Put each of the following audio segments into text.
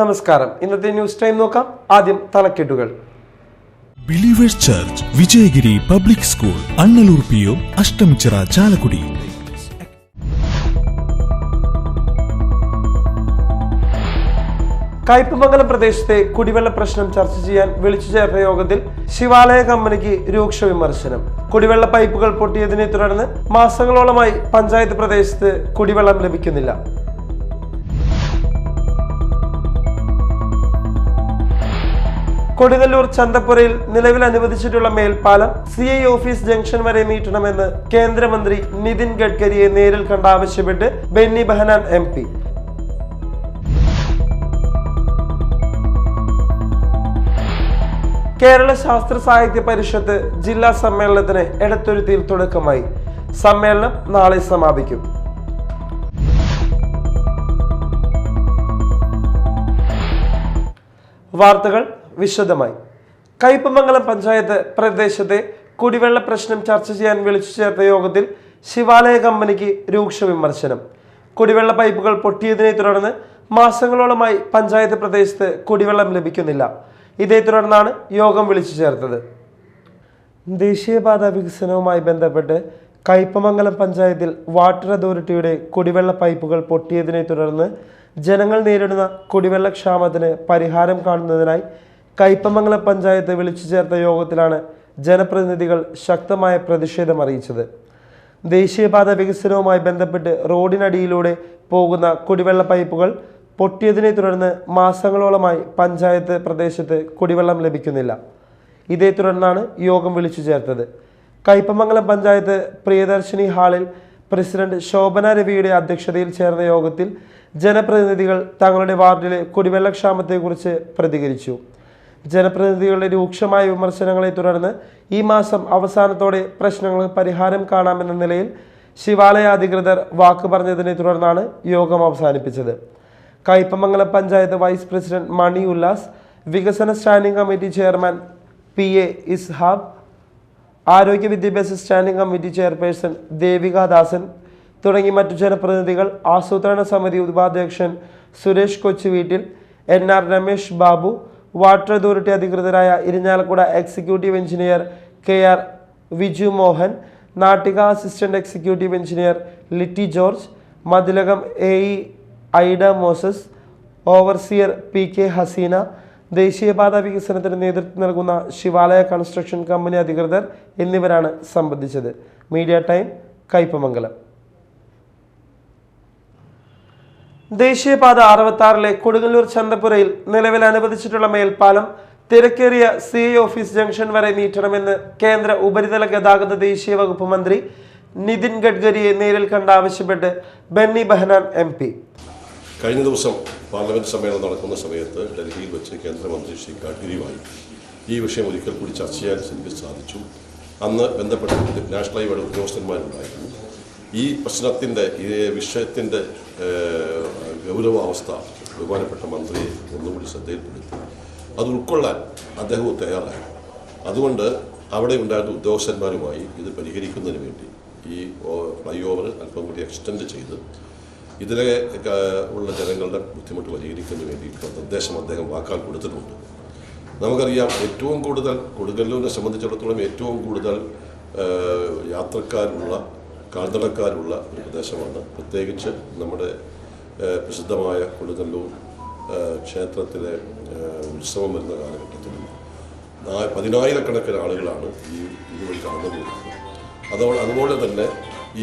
നമസ്കാരം. ഇന്നത്തെ news time നോക്കാം. ആദ്യം തലക്കെട്ടുകൾ. Believers church Vijayagiri public school Annallur PO Ashtamichira Chalakudy. Kaipamangalam പ്രദേശത്തെ കുടിവെള്ള പ്രശ്നം ചർച്ച ചെയ്യാൻ വിളിച്ചു ചേർത്ത യോഗത്തിൽ ശിവാലയ കമ്പനിക്ക് രൂക്ഷ വിമർശനം. കുടിവെള്ള പൈപ്പുകൾ പൊട്ടിയതിനെ തുടർന്ന് മാസങ്ങളോളമായി പഞ്ചായത്ത് പ്രദേശത്ത് കുടിവെള്ളം ലഭിക്കുന്നില്ല. കൊടുങ്ങല്ലൂർ ചന്തപ്പുരയിൽ നിലവിൽ അനുവദിച്ചിട്ടുള്ള മേൽപ്പാലം CI ഓഫീസ് ജംഗ്ഷൻ വരെ നീട്ടണമെന്ന് കേന്ദ്രമന്ത്രി നിതിൻ ഗഡ്കരിയെ നേരിൽ കണ്ട് ആവശ്യപ്പെട്ട് ബെന്നി ബെഹനാൻ MP. കേരള ശാസ്ത്ര സാഹിത്യ പരിഷത്ത് ജില്ലാ സമ്മേളനത്തിന് എടത്തുരുത്തിയിൽ തുടക്കമായി. സമ്മേളനം നാളെ സമാപിക്കും. വാർത്തകൾ വിശദമായി. കയ്പമംഗലം പഞ്ചായത്ത് പ്രദേശത്തെ കുടിവെള്ള പ്രശ്നം ചർച്ച ചെയ്യാൻ വിളിച്ചു ചേർത്ത യോഗത്തിൽ ശിവാലയ കമ്പനിക്ക് രൂക്ഷ വിമർശനം. കുടിവെള്ള പൈപ്പുകൾ പൊട്ടിയതിനെ തുടർന്ന് മാസങ്ങളോളമായി പഞ്ചായത്ത് പ്രദേശത്ത് കുടിവെള്ളം ലഭിക്കുന്നില്ല. ഇതേ തുടർന്നാണ് യോഗം വിളിച്ചു ചേർത്തത്. ദേശീയപാത വികസനവുമായി ബന്ധപ്പെട്ട് കയ്പമംഗലം പഞ്ചായത്തിൽ വാട്ടർ അതോറിറ്റിയുടെ കുടിവെള്ള പൈപ്പുകൾ പൊട്ടിയതിനെ തുടർന്ന് ജനങ്ങൾ നേരിടുന്ന കുടിവെള്ള ക്ഷാമത്തിന് പരിഹാരം കാണുന്നതിനായി കയ്പമംഗലം പഞ്ചായത്ത് വിളിച്ചു ചേർത്ത യോഗത്തിലാണ് ജനപ്രതിനിധികൾ ശക്തമായ പ്രതിഷേധം അറിയിച്ചത്. ദേശീയപാത വികസനവുമായി ബന്ധപ്പെട്ട് റോഡിനടിയിലൂടെ പോകുന്ന കുടിവെള്ള പൈപ്പുകൾ പൊട്ടിയതിനെ തുടർന്ന് മാസങ്ങളോളമായി പഞ്ചായത്ത് പ്രദേശത്ത് കുടിവെള്ളം ലഭിക്കുന്നില്ല. ഇതേ തുടർന്നാണ് യോഗം വിളിച്ചു ചേർത്തത്. കയ്പമംഗലം പഞ്ചായത്ത് പ്രിയദർശിനി ഹാളിൽ പ്രസിഡന്റ് ശോഭന രവിയുടെ അധ്യക്ഷതയിൽ ചേർന്ന യോഗത്തിൽ ജനപ്രതിനിധികൾ തങ്ങളുടെ വാർഡിലെ കുടിവെള്ളക്ഷാമത്തെക്കുറിച്ച് പ്രതികരിച്ചു. ജനപ്രതിനിധികളുടെ രൂക്ഷമായ വിമർശനങ്ങളെ തുടർന്ന് ഈ മാസം അവസാനത്തോടെ പ്രശ്നങ്ങൾക്ക് പരിഹാരം കാണാമെന്ന നിലയിൽ ശിവാലയ അധികൃതർ വാക്ക് പറഞ്ഞതിനെ തുടർന്നാണ് യോഗം അവസാനിപ്പിച്ചത്. കയ്പമംഗലം പഞ്ചായത്ത് വൈസ് പ്രസിഡന്റ് മണി ഉല്ലാസ്, വികസന standing committee chairman PA Ishab, ആരോഗ്യ വിദ്യാഭ്യാസ standing committee chairperson Devika Dasan തുടങ്ങി മറ്റു ജനപ്രതിനിധികൾ, ആസൂത്രണ സമിതി ഉപാധ്യക്ഷൻ Suresh Kochuveettil, NR Ramesh Babu, water authority അധികൃതരായ Irinjalakuda executive engineer KR Viju Mohan, Nattika assistant executive engineer Litty George, Mathilakam AE Ida Moses, overseer PK Haseena, ദേശീയപാത വികസനത്തിന് നേതൃത്വം നൽകുന്ന ശിവാലയ കൺസ്ട്രക്ഷൻ കമ്പനി അധികൃതർ എന്നിവരാണ് സംബന്ധിച്ചത്. Media time, Kaipamangalam. ദേശീയപാത 66 കൊടുങ്ങല്ലൂർ ചന്തപ്പുരയിൽ നിലവിൽ അനുവദിച്ചിട്ടുള്ള മേൽപ്പാലം തിരക്കേറിയ CI ഓഫീസ് ജംഗ്ഷൻ വരെ നീട്ടണമെന്ന് കേന്ദ്ര ഉപരിതല ഗതാഗത ദേശീയ വകുപ്പ് മന്ത്രി നിതിൻ ഗഡ്കരിയെ നേരിൽ കണ്ട് ആവശ്യപ്പെട്ട് ബെന്നി ബെഹനാൻ MP. കഴിഞ്ഞ ദിവസം പാർലമെൻറ്റ് സമ്മേളനം നടക്കുന്ന സമയത്ത് ഡൽഹിയിൽ വെച്ച് കേന്ദ്രമന്ത്രി ശ്രീ ഗഡ്കരിയുമായി ഈ വിഷയം ഒരിക്കൽ കൂടി ചർച്ച ചെയ്യാൻ എനിക്ക് സാധിച്ചു. അന്ന് ബന്ധപ്പെട്ട നാഷണൽ ഹൈവേ ഉദ്യോഗസ്ഥന്മാരുണ്ടായിരുന്നു. ഈ പ്രശ്നത്തിൻ്റെ ഈ വിഷയത്തിൻ്റെ ഗൗരവാവസ്ഥ ബഹുമാനപ്പെട്ട മന്ത്രിയെ ഒന്നുകൂടി ശ്രദ്ധയിൽപ്പെടുത്തി. അത് ഉൾക്കൊള്ളാൻ അദ്ദേഹവും തയ്യാറായി. അതുകൊണ്ട് അവിടെ ഉണ്ടായിരുന്ന ഉദ്യോഗസ്ഥന്മാരുമായി ഇത് പരിഹരിക്കുന്നതിന് വേണ്ടി ഈ ഫ്ലൈ ഓവർ അല്പം കൂടി എക്സ്റ്റെൻഡ് ചെയ്ത് ഇതിലെ ഉള്ള ജനങ്ങളുടെ ബുദ്ധിമുട്ട് പരിഹരിക്കുന്നതിന് വേണ്ടിയിട്ടുള്ള നിർദ്ദേശം അദ്ദേഹം വാക്കാൽ കൊടുത്തിട്ടുണ്ട്. നമുക്കറിയാം, ഏറ്റവും കൂടുതൽ കൊടുങ്ങല്ലൂരിനെ സംബന്ധിച്ചിടത്തോളം ഏറ്റവും കൂടുതൽ യാത്രക്കാരുള്ള കാൽനടക്കാരുള്ള ഒരു പ്രദേശമാണ്. പ്രത്യേകിച്ച് നമ്മുടെ പ്രസിദ്ധമായ കൊടുങ്ങല്ലൂർ ക്ഷേത്രത്തിലെ ഉത്സവം വരുന്ന കാലഘട്ടത്തിൽ 10,000-കണക്കിന് ആളുകളാണ് ഇതുവഴി കടന്നു പോകുന്നത്. അതുപോലെ തന്നെ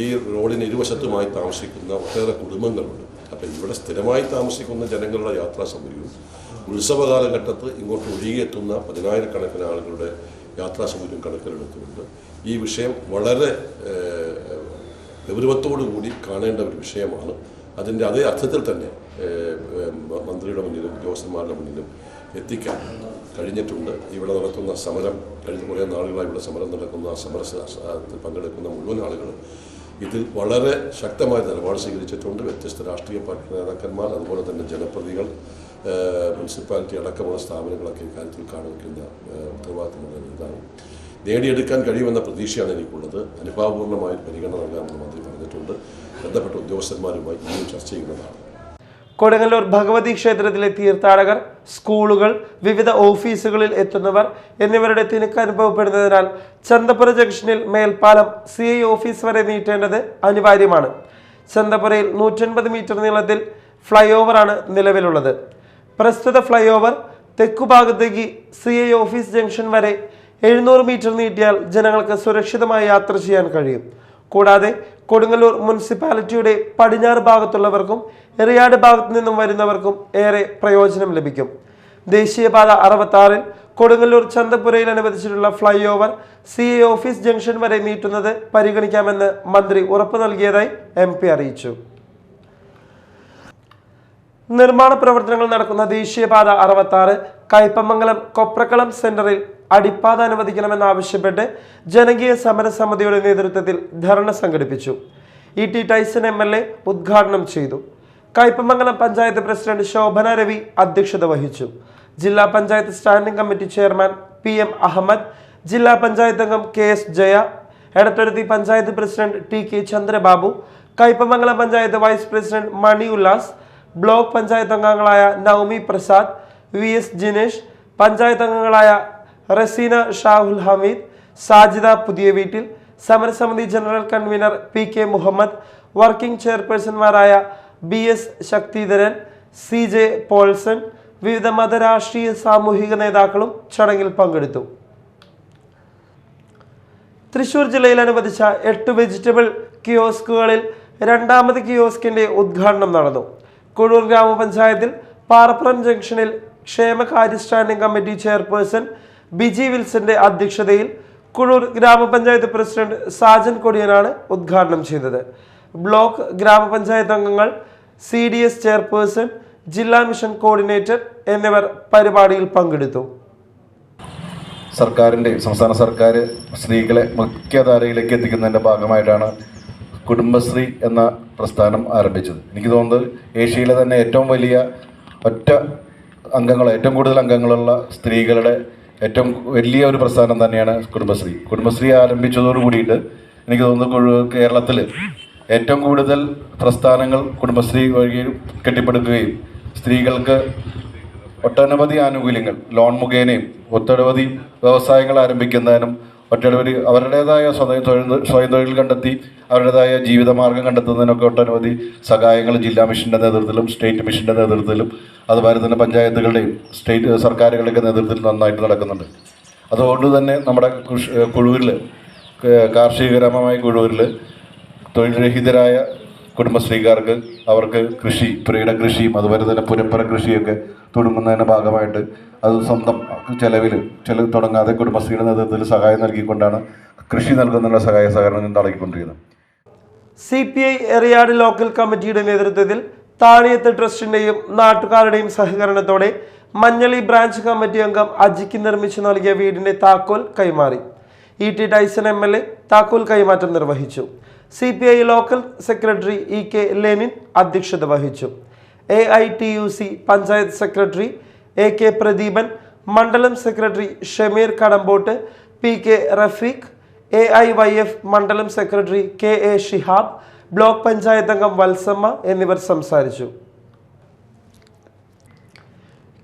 ഈ റോഡിന് ഇരുവശത്തുമായി താമസിക്കുന്ന ഒട്ടേറെ കുടുംബങ്ങളുണ്ട്. അപ്പം ഇവിടെ സ്ഥിരമായി താമസിക്കുന്ന ജനങ്ങളുടെ യാത്രാ സൗകര്യവും ഉത്സവ കാലഘട്ടത്ത് ഇങ്ങോട്ട് ഒഴുകിയെത്തുന്ന 10,000-കണക്കിന് ആളുകളുടെ യാത്രാ സൗകര്യം കണക്കിലെടുത്തുകൊണ്ട് ഈ വിഷയം വളരെ ഗൗരവത്തോടു കൂടി കാണേണ്ട ഒരു വിഷയമാണ്. അതിൻ്റെ അതേ അർത്ഥത്തിൽ തന്നെ മന്ത്രിയുടെ മുന്നിലും ഉദ്യോഗസ്ഥന്മാരുടെ മുന്നിലും എത്തിക്കാൻ കഴിഞ്ഞിട്ടുണ്ട്. ഇവിടെ നടത്തുന്ന സമരം, കഴിഞ്ഞ കുറേ നാളുകളായി ഇവിടെ സമരം നടക്കുന്ന സമരത്തിൽ പങ്കെടുക്കുന്ന മുഴുവൻ ആളുകളും ഇതിൽ വളരെ ശക്തമായ നിലപാട് സ്വീകരിച്ചിട്ടുണ്ട്. വ്യത്യസ്ത രാഷ്ട്രീയ പാർട്ടി നേതാക്കന്മാർ, അതുപോലെ തന്നെ ജനപ്രതിനിധികൾ, മുനിസിപ്പാലിറ്റി അടക്കമുള്ള സ്ഥാപനങ്ങളൊക്കെ ഇക്കാര്യത്തിൽ കാണിക്കുന്ന ഉത്തരവാദിത്തമുള്ള ഇതാണ്. നേടിയെടുക്കാൻ കഴിയുമെന്ന പ്രതീക്ഷയാണ് എനിക്കുള്ളത്. അനുഭാവപൂർണ്ണമായ പരിഗണന നൽകാമെന്ന് മന്ത്രി പറഞ്ഞിട്ടുണ്ട്. ബന്ധപ്പെട്ട ഉദ്യോഗസ്ഥന്മാരുമായി ഇനിയും ചർച്ച ചെയ്യുന്നതാണ്. കൊടുങ്ങല്ലൂർ ഭഗവതി ക്ഷേത്രത്തിലെ തീർത്ഥാടകർ, സ്കൂളുകൾ, വിവിധ ഓഫീസുകളിൽ എത്തുന്നവർ എന്നിവരുടെ തിരക്ക് അനുഭവപ്പെടുന്നതിനാൽ ചന്തപ്പുര ജംഗ്ഷനിൽ മേൽപ്പാലം CI ഓഫീസ് വരെ നീട്ടേണ്ടത് അനിവാര്യമാണ്. ചന്തപ്പുരയിൽ 150 മീറ്റർ നീളത്തിൽ ഫ്ലൈ ഓവറാണ് നിലവിലുള്ളത്. പ്രസ്തുത ഫ്ലൈ ഓവർ തെക്കുഭാഗത്തേക്ക് CI ഓഫീസ് ജംഗ്ഷൻ വരെ 700 മീറ്റർ നീട്ടിയാൽ ജനങ്ങൾക്ക് സുരക്ഷിതമായി യാത്ര ചെയ്യാൻ കഴിയും. കൂടാതെ കൊടുങ്ങല്ലൂർ മുനിസിപ്പാലിറ്റിയുടെ പടിഞ്ഞാറ് ഭാഗത്തുള്ളവർക്കും എറിയാട് ഭാഗത്തു നിന്നും വരുന്നവർക്കും ഏറെ പ്രയോജനം ലഭിക്കും. ദേശീയപാത 66-ൽ കൊടുങ്ങല്ലൂർ ചന്തപ്പുരയിൽ അനുവദിച്ചിട്ടുള്ള fly over CI office junction വരെ നീട്ടുന്നത് പരിഗണിക്കാമെന്ന് മന്ത്രി ഉറപ്പു നൽകിയതായി MP അറിയിച്ചു. നിർമ്മാണ പ്രവർത്തനങ്ങൾ നടക്കുന്ന ദേശീയപാത 66 കയ്പമംഗലം കൊപ്രക്കളം സെന്ററിൽ അടിപ്പാത അനുവദിക്കണമെന്നാവശ്യപ്പെട്ട് ജനകീയ സമരസമിതിയുടെ നേതൃത്വത്തിൽ ധർണ സംഘടിപ്പിച്ചു. ET ടൈസൺ MLA ഉദ്ഘാടനം ചെയ്തു. കയ്പമംഗലം പഞ്ചായത്ത് പ്രസിഡന്റ് ശോഭന രവി അധ്യക്ഷത വഹിച്ചു. ജില്ലാ panchayat standing committee chairman PM Ahammed, ജില്ലാ പഞ്ചായത്ത് അംഗം KS Jaya, Edathuruthy panchayat president TK Chandrababu, Kaipamangalam panchayat vice president Mani Ullas, block panchayat അംഗങ്ങളായ നൌമി പ്രസാദ്, VS ജിനേഷ്, പഞ്ചായത്ത് അംഗങ്ങളായ റസീന ഷാഹുൽ ഹമീദ്, സാജിദ പുതിയ വീട്ടിൽ, സമരസമിതി general convener PK Muhammad, working ചെയർപേഴ്സൺമാരായ BS ശക്തിധരൻ, CJ പോൾസൺ, വിവിധ മതരാഷ്ട്രീയ സാമൂഹിക നേതാക്കളും ചടങ്ങിൽ പങ്കെടുത്തു. തൃശൂർ ജില്ലയിൽ അനുവദിച്ച 8 വെജിറ്റബിൾ കിയോസ്കുകളിൽ രണ്ടാമത് കിയോസ്കിന്റെ ഉദ്ഘാടനം നടന്നു. കുഴൂർ ഗ്രാമപഞ്ചായത്തിൽ പാറപ്പുറം ജംഗ്ഷനിൽ ക്ഷേമകാര്യ സ്റ്റാൻഡിംഗ് കമ്മിറ്റി ചെയർപേഴ്സൺ ബിജി വിൽസന്റെ അധ്യക്ഷതയിൽ കുഴൂർ ഗ്രാമപഞ്ചായത്ത് പ്രസിഡന്റ് സാജൻ കൊടിയനാണ് ഉദ്ഘാടനം ചെയ്തത്. ബ്ലോക്ക് ഗ്രാമപഞ്ചായത്ത് അംഗങ്ങൾ, CDS ചെയർപേഴ്സൺ, ജില്ലാ മിഷൻ കോർഡിനേറ്റർ എന്നിവർ പരിപാടിയിൽ പങ്കെടുത്തു. സംസ്ഥാന സർക്കാർ സ്ത്രീകളെ മുഖ്യധാരയിലേക്ക് എത്തിക്കുന്നതിൻ്റെ ഭാഗമായിട്ടാണ് കുടുംബശ്രീ എന്ന പ്രസ്ഥാനം ആരംഭിച്ചത്. എനിക്ക് തോന്നുന്നത് ഏഷ്യയിലെ തന്നെ ഏറ്റവും വലിയ ഏറ്റവും കൂടുതൽ അംഗങ്ങളുള്ള സ്ത്രീകളുടെ ഏറ്റവും വലിയ ഒരു പ്രസ്ഥാനം തന്നെയാണ് കുടുംബശ്രീ. കുടുംബശ്രീ ആരംഭിച്ചതോടു കൂടിയിട്ട് എനിക്ക് തോന്നുന്നു കേരളത്തിൽ ഏറ്റവും കൂടുതൽ പ്രസ്ഥാനങ്ങൾ കുടുംബശ്രീ വഴി കെട്ടിപ്പടുക്കുകയും സ്ത്രീകൾക്ക് ഒട്ടനവധി ആനുകൂല്യങ്ങൾ ലോൺ മുഖേനയും ഒട്ടനവധി വ്യവസായങ്ങൾ ആരംഭിക്കുന്നതിനും ഒട്ടനവധി അവരുടേതായ സ്വയം തൊഴിൽ കണ്ടെത്തി അവരുടേതായ ജീവിതമാർഗം കണ്ടെത്തുന്നതിനൊക്കെ ഒട്ടനവധി സഹായങ്ങൾ ജില്ലാ മിഷൻ്റെ നേതൃത്വത്തിലും സ്റ്റേറ്റ് മിഷൻ്റെ നേതൃത്വത്തിലും അതുപോലെ തന്നെ പഞ്ചായത്തുകളുടെയും സ്റ്റേറ്റ് സർക്കാരുകളുടെയൊക്കെ നേതൃത്വത്തിൽ നന്നായിട്ട് നടക്കുന്നുണ്ട്. അതുകൊണ്ട് തന്നെ നമ്മുടെ കുഴൂരിൽ കാർഷിക ഗ്രാമമായ കുഴൂരിൽ തൊഴിൽരഹിതരായ കുടുംബശ്രീക്കാർക്ക് അവർക്ക് പുരയിട കൃഷിയും അതുപോലെ തന്നെ പുരപ്പുറ കൃഷിയൊക്കെ തുടങ്ങുന്നതിൻ്റെ ഭാഗമായിട്ട് അത് സ്വന്തം ചെലവിൽ തുടങ്ങാതെ കുടുംബശ്രീയുടെ നേതൃത്വത്തിൽ സഹായം നൽകിക്കൊണ്ടാണ് കൃഷി നൽകുന്നുള്ള സഹായ സഹകരണം നൽകിക്കൊണ്ടിരിക്കുന്നത്. CPI എറിയാട് ലോക്കൽ കമ്മിറ്റിയുടെ നേതൃത്വത്തിൽ താണിയത്ത് ട്രസ്റ്റിന്റെയും നാട്ടുകാരുടെയും സഹകരണത്തോടെ മഞ്ഞളി ബ്രാഞ്ച് കമ്മിറ്റി അംഗം അജിക്ക് നിർമ്മിച്ചു നൽകിയ വീടിന്റെ താക്കോൽ കൈമാറി. ET ടൈസൺ MLA താക്കോൽ കൈമാറ്റം നിർവഹിച്ചു. CPI local secretary EK Lenin അധ്യക്ഷത വഹിച്ചു. AITUC panchayat secretary AK Pradeepan, മണ്ഡലം secretary Shameer Kadampott, PK Rafeeq, AIYF മണ്ഡലം secretary KA Shihab, block panchayat അംഗം വത്സമ്മ എന്നിവർ സംസാരിച്ചു.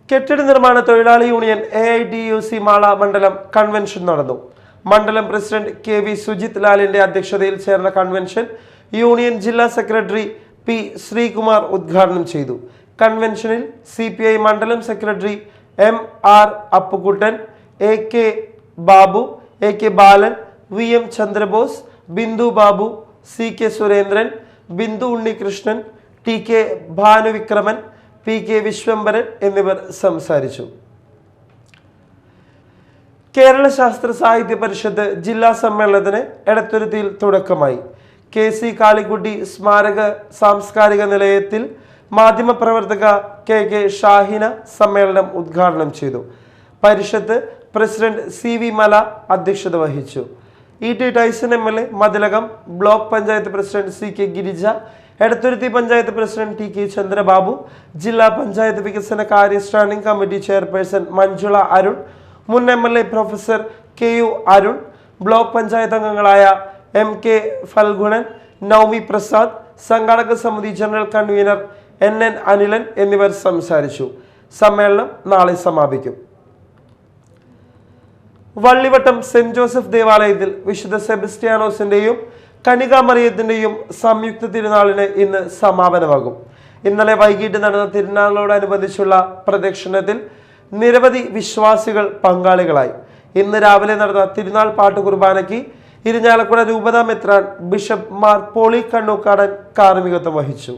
കെട്ടിട നിർമ്മാണ തൊഴിലാളി യൂണിയൻ AITUC മാള മണ്ഡലം കൺവെൻഷൻ നടന്നു. മണ്ഡലം പ്രസിഡന്റ് KV സുജിത് ലാലിന്റെ അധ്യക്ഷതയിൽ ചേർന്ന കൺവെൻഷൻ യൂണിയൻ ജില്ലാ സെക്രട്ടറി P ശ്രീകുമാർ ഉദ്ഘാടനം ചെയ്തു. കൺവെൻഷനിൽ CPI മണ്ഡലം secretary MR Appukuttan, AK Babu, AK Balan, VM Chandrabose, Bindu Babu, CK Surendran, Bindu Unnikrishnan, TK Bhanuvikraman, PK Vishwambharan എന്നിവർ സംസാരിച്ചു. കേരള ശാസ്ത്ര സാഹിത്യ പരിഷത്ത് ജില്ലാ സമ്മേളനത്തിന് എടത്തുരുത്തിയിൽ തുടക്കമായി. KC കാളിക്കുട്ടി സ്മാരക സാംസ്കാരിക നിലയത്തിൽ മാധ്യമപ്രവർത്തക KK ഷാഹിന സമ്മേളനം ഉദ്ഘാടനം ചെയ്തു. പരിഷത്ത് പ്രസിഡന്റ് CV മല അധ്യക്ഷത വഹിച്ചു. ET Tyson MLA Mathilakam, block panchayat president CK Girija, Edathuruthy panchayat president TK Chandrababu, ജില്ലാ പഞ്ചായത്ത് വികസന കാര്യ standing committee chairperson Manjula Arun, മുൻ MLA professor KU Arun, block panchayat അംഗങ്ങളായ MK ഫൽഗുണൻ, നൌമി പ്രസാദ്, സംഘാടക സമിതി ജനറൽ കൺവീനർ NN അനിലൻ എന്നിവർ സംസാരിച്ചു. സമ്മേളനം നാളെ സമാപിക്കും. വള്ളിവട്ടം സെന്റ് ജോസഫ് ദേവാലയത്തിൽ വിശുദ്ധ സെബസ്ത്യാനോസിന്റെയും കനികാമറിയത്തിന്റെയും സംയുക്ത തിരുനാളിന് ഇന്ന് സമാപനമാകും. ഇന്നലെ വൈകിട്ട് നടന്ന തിരുനാളിനോടനുബന്ധിച്ചുള്ള പ്രദക്ഷിണത്തിൽ നിരവധി വിശ്വാസികൾ പങ്കാളികളായി. ഇന്ന് രാവിലെ നടന്ന തിരുനാൾ പാട്ടുകുർബാനയ്ക്ക് ഇരിഞ്ഞാലക്കുട രൂപതാ മെത്രാൻ ബിഷപ്പ് മാർ പോളി കണ്ണൂക്കാടൻ കാർമ്മികത്വം വഹിച്ചു.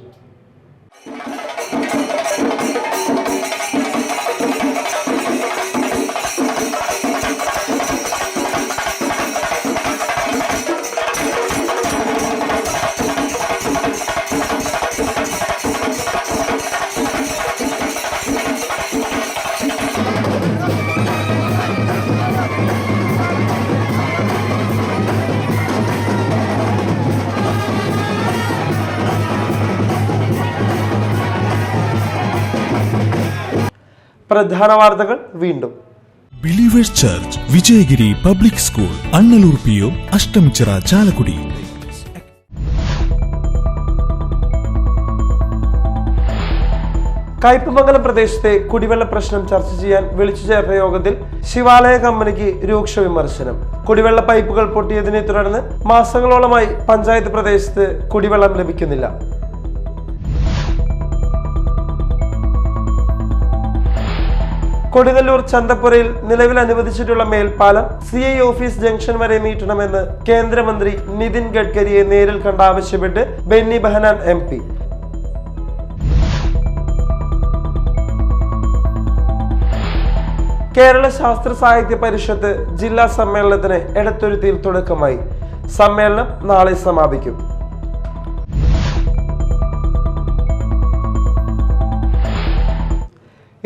പ്രധാന വാർത്തകൾ വീണ്ടും. Believers church Vijayagiri public school, Annallur PO, Ashtamichira, Chalakudy. Kaipamangalam പ്രദേശത്തെ കുടിവെള്ള പ്രശ്നം ചർച്ച ചെയ്യാൻ വിളിച്ചു ചേർത്ത യോഗത്തിൽ ശിവാലയ കമ്പനിക്ക് രൂക്ഷ വിമർശനം. കുടിവെള്ള പൈപ്പുകൾ പൊട്ടിയതിനെ തുടർന്ന് മാസങ്ങളോളമായി പഞ്ചായത്ത് പ്രദേശത്ത് കുടിവെള്ളം ലഭിക്കുന്നില്ല. കൊടുങ്ങല്ലൂർ ചന്തപ്പുരയിൽ നിലവിൽ അനുവദിച്ചിട്ടുള്ള മേൽപ്പാലം CI ഓഫീസ് ജംഗ്ഷൻ വരെ നീട്ടണമെന്ന് കേന്ദ്രമന്ത്രി നിതിൻ ഗഡ്കരിയെ നേരിൽ കണ്ട് ആവശ്യപ്പെട്ട് ബെന്നി ബെഹനാൻ MP. കേരള ശാസ്ത്ര സാഹിത്യ പരിഷത്ത് ജില്ലാ സമ്മേളനത്തിന് എടത്തുരുത്തിയിൽ തുടക്കമായി. സമ്മേളനം നാളെ സമാപിക്കും.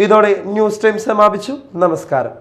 ഇതോടെ ന്യൂസ് ടൈം സമാപിച്ചു. നമസ്കാരം.